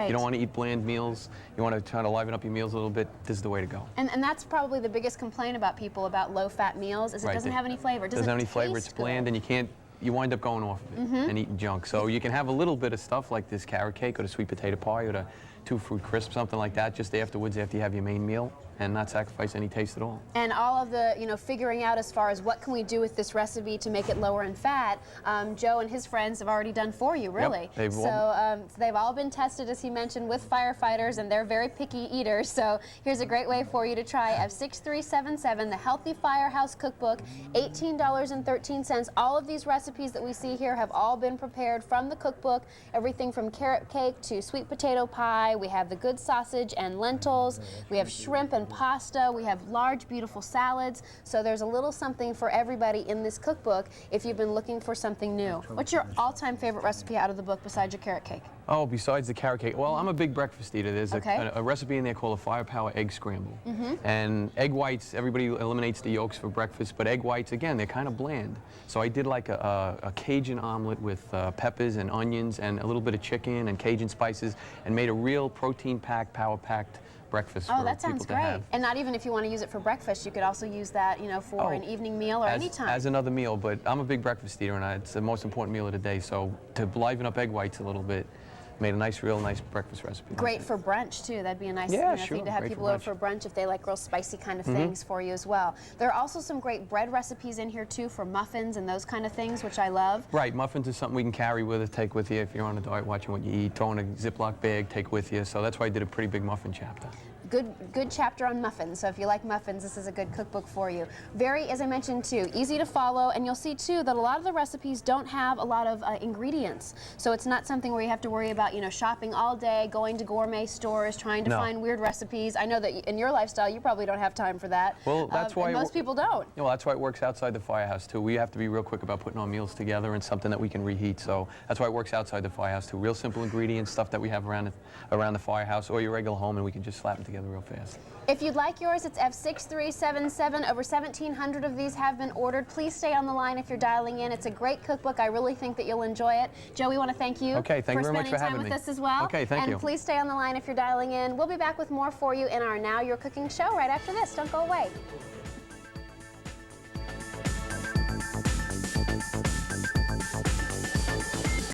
You don't want to eat bland meals. You want to try to liven up your meals a little bit. This is the way to go. And that's probably the biggest complaint about people about low-fat meals is it doesn't have any flavor. It doesn't have any flavor. It's bland, and you wind up going off of it and eating junk. So you can have a little bit of stuff like this carrot cake or the sweet potato pie or the 2 fruit crisp, something like that, just afterwards after you have your main meal, and not sacrifice any taste at all. And all of the, figuring out as far as what can we do with this recipe to make it lower in fat, Joe and his friends have already done for you, really. Yep, they've all been tested, as he mentioned, with firefighters, and they're very picky eaters. So here's a great way for you to try F6377, the Healthy Firehouse Cookbook, $18.13. All of these recipes that we see here have all been prepared from the cookbook, everything from carrot cake to sweet potato pie. We have the good sausage and lentils. We have shrimp and pasta. We have large, beautiful salads. So there's a little something for everybody in this cookbook if you've been looking for something new. What's your all-time favorite recipe out of the book besides your carrot cake? Oh, besides the carrot cake, well, I'm a big breakfast eater. There's a recipe in there called a Firepower Egg Scramble. And egg whites, everybody eliminates the yolks for breakfast, but egg whites, again, they're kind of bland. So I did like a Cajun omelet with peppers and onions and a little bit of chicken and Cajun spices, and made a real protein-packed, power-packed breakfast for people to have. Oh, that sounds great. And not even if you want to use it for breakfast, you could also use that, for an evening meal or any time. As another meal, but I'm a big breakfast eater, and it's the most important meal of the day. So to liven up egg whites a little bit, made a real nice breakfast recipe. Great for brunch too. That'd be a nice thing to have people over for brunch if they like real spicy kind of things for you as well. There are also some great bread recipes in here too for muffins and those kind of things, which I love. Right, muffins is something we can carry with us, take with you if you're on a diet, watching what you eat, throw in a Ziploc bag, take with you. So that's why I did a pretty big muffin chapter. Good chapter on muffins. So if you like muffins, this is a good cookbook for you. Very, as I mentioned too, easy to follow, and you'll see too that a lot of the recipes don't have a lot of ingredients. So it's not something where you have to worry about, shopping all day, going to gourmet stores, trying to find weird recipes. I know that in your lifestyle, you probably don't have time for that. Well, that's why most people don't. Well, that's why it works outside the firehouse too. We have to be real quick about putting our meals together and something that we can reheat. So that's why it works outside the firehouse too. Real simple ingredients, stuff that we have around the firehouse or your regular home, and we can just slap them together real fast. If you'd like yours, it's F6377. Over 1,700 of these have been ordered. Please stay on the line if you're dialing in. It's a great cookbook. I really think that you'll enjoy it. Joe, we want to thank you for spending time with us as well. Okay, thank you. And please stay on the line if you're dialing in. We'll be back with more for you in our Now You're Cooking show right after this. Don't go away.